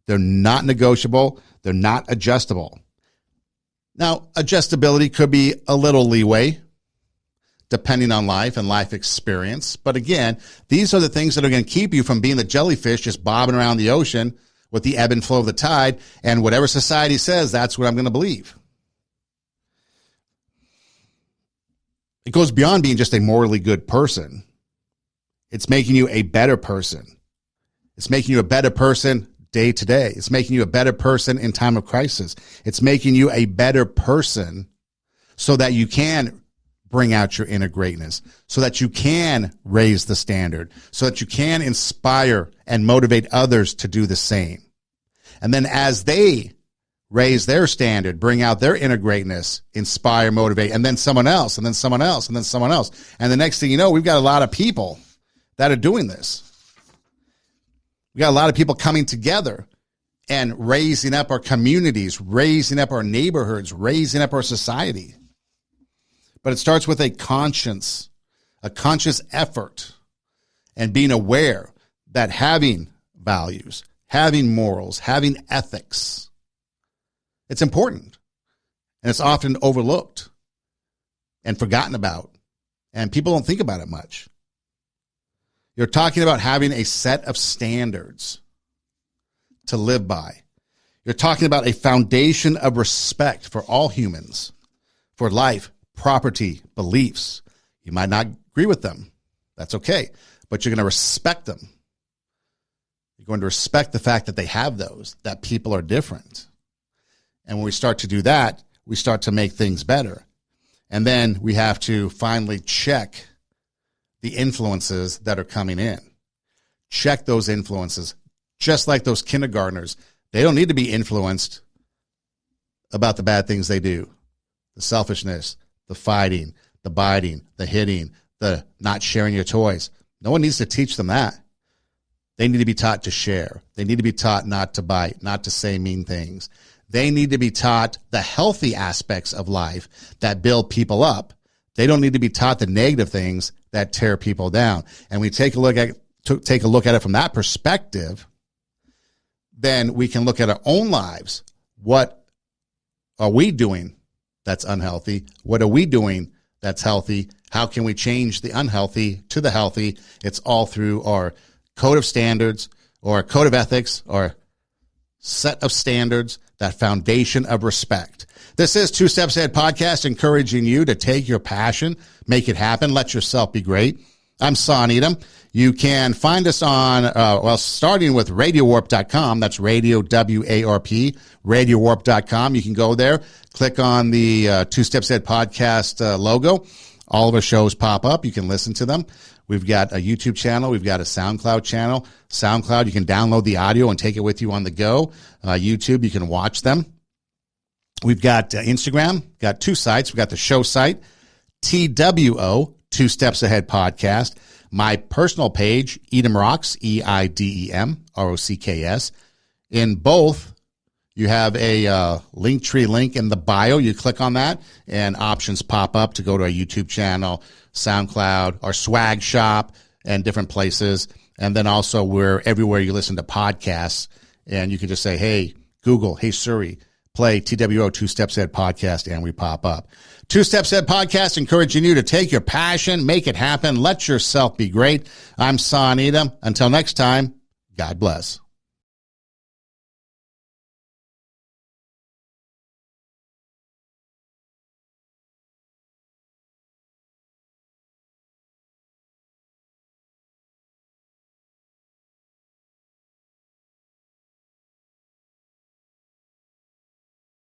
They're not negotiable. They're not adjustable. Now, adjustability could be a little leeway depending on life and life experience. But again, these are the things that are going to keep you from being the jellyfish just bobbing around the ocean with the ebb and flow of the tide. And whatever society says, that's what I'm going to believe. It goes beyond being just a morally good person. It's making you a better person. It's making you a better person day to day. It's making you a better person in time of crisis. It's making you a better person so that you can bring out your inner greatness, so that you can raise the standard, so that you can inspire and motivate others to do the same. And then as they raise their standard, bring out their inner greatness, inspire, motivate, and then someone else, and then someone else, and then someone else. And the next thing you know, we've got a lot of people that are doing this. We got a lot of people coming together and raising up our communities, raising up our neighborhoods, raising up our society. But it starts with a conscious effort and being aware that having values, having morals, having ethics, it's important. And it's often overlooked and forgotten about. And people don't think about it much. You're talking about having a set of standards to live by. You're talking about a foundation of respect for all humans, for life, property, beliefs. You might not agree with them. That's okay. But you're going to respect them. You're going to respect the fact that they have those, that people are different. And when we start to do that, we start to make things better. And then we have to finally check the influences that are coming in. Check those influences. Just like those kindergartners, they don't need to be influenced about the bad things they do. The selfishness, the fighting, the biting, the hitting, the not sharing your toys. No one needs to teach them that. They need to be taught to share. They need to be taught not to bite, not to say mean things. They need to be taught the healthy aspects of life that build people up. They don't need to be taught the negative things that tear people down. And we take a look at it from that perspective, then we can look at our own lives. What are we doing that's unhealthy? What are we doing that's healthy? How can we change the unhealthy to the healthy? It's all through our code of standards or a code of ethics or set of standards, that foundation of respect. This is Two Steps Ahead Podcast, encouraging you to take your passion, make it happen, let yourself be great. I'm Son Edom. You can find us on, starting with RadioWarp.com. That's Radio, W-A-R-P, RadioWarp.com. You can go there, click on the Two Steps Ahead Podcast logo. All of our shows pop up. You can listen to them. We've got a YouTube channel. We've got a SoundCloud channel. SoundCloud, you can download the audio and take it with you on the go. YouTube, you can watch them. We've got Instagram, got two sites. We've got the show site, TWO, Two Steps Ahead Podcast. My personal page, Edom Rocks, EIDEM, ROCKS. In both, you have a Linktree link in the bio. You click on that, and options pop up to go to our YouTube channel, SoundCloud, our swag shop, and different places. And then also we're everywhere you listen to podcasts, and you can just say, hey, Google, hey, Siri, play TWO, Two Steps Ahead Podcast, and we pop up. Two Steps Ahead Podcast, encouraging you to take your passion, make it happen, let yourself be great. I'm Son Edom. Until next time, God bless.